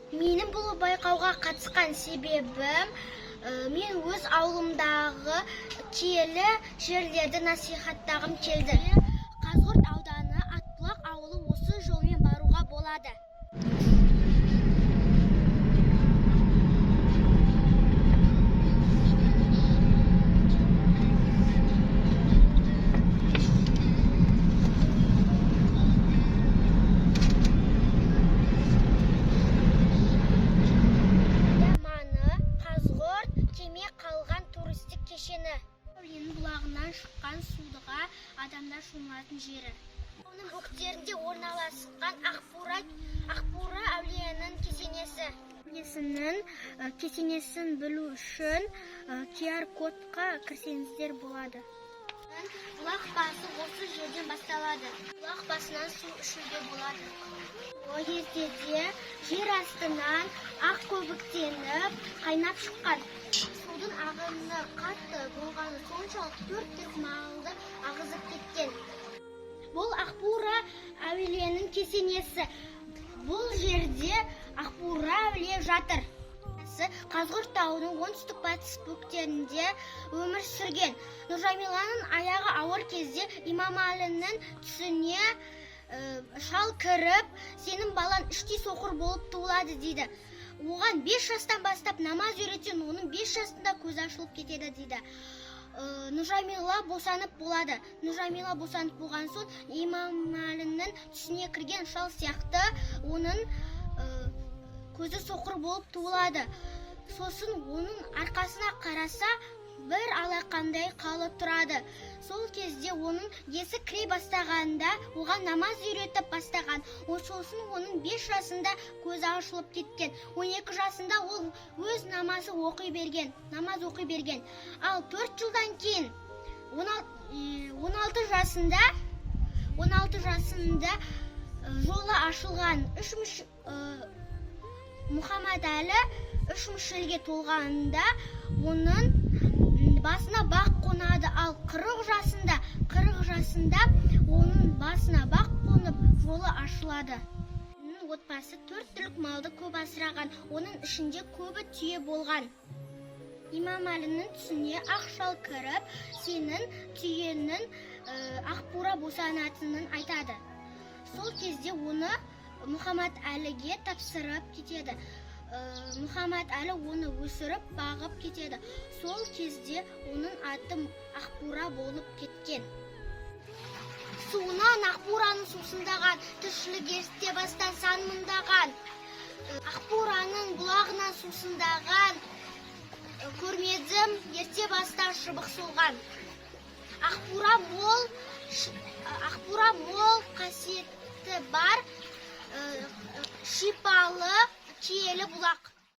Менің бұл байқауға қатысқан себебім, мен өз ауылымдағы киелі жерлерді насихаттағым келді. Қазығұрт ауданы Атбұлақ ауылы осы жолмен баруға болады. Өзеннің бұлағынан шыққан судыға адамдар шомылатын жері. Оның бөктерінде орналасқан Ақбура әулиенің кесенесі. Кесенесін білу үшін QR кодқа кірсеңіздер болады. Бұлақ басы осы жерден басталады. Бұлақ басынан су ішуге болады. О ертеде жер астынан ақ көбіктеніп қайнап шыққан. Судың ағыны қатты болғаны соншалық 4 түрік малды ағызып кеткен. Бұл Ақбура әулиенің кесенесі. Бұл жерде Ақбура әулие жатыр. Қазығұрт тауының оңтүстік батыс бөктерінде өмір сүрген. Нұржамиланың аяғы ауыр кезде Имамәлінің түсіне шал кіріп, сенің балан іштей соқыр болып туылады дейді. Оған 5 жастан бастап намаз үйреткен, оның 5 жасында көзі ашылып кетеді дейді. Нұржамила босанып болады. Нұржамила босанып болған соң Имамәлінің түсіне кірген шал сияқты оның көзі соқыр болып туылады. Сосын оның арқасына қараса, бір алақандай қалып тұрады. Сол кезде оның есі кіре бастағанда, оған намаз үйретіп бастаған. Сосын оның 5 жасында көзі ашылып кеткен. 12 жасында ол өз намаз оқи берген. Ал 4 жылдан кейін 16 жасында жолы ашылған Мұхаммед Әлі 3 мүшелге толғанда оның басына бақ қонады. Ал 40 жасында оның басына бақ қонып жолы ашылады. Отбасы 4 түлік малды көп асыраған, оның ішінде көбі түйе болған. Имамәлінің түсіне ақ шал кіріп, сенің түйенің Ақбура босанатынын айтады. Сол кезде оны Мұхаммед Әліге тапсырып кетеді. Мұхаммед Әлі оны өсіріп, бағып кетеді. Сол кезде оның аты Ақбура болып кеткен. Суынан Ақбураның сусындаған, тіршілік ерте бастан сан мыңдаған. Ақбураның бұлағынан сусындаған, көрмедім ерте бастан шыбық солған. Ақбура мол қасиеті бар, шипалы, киелі бұлақ.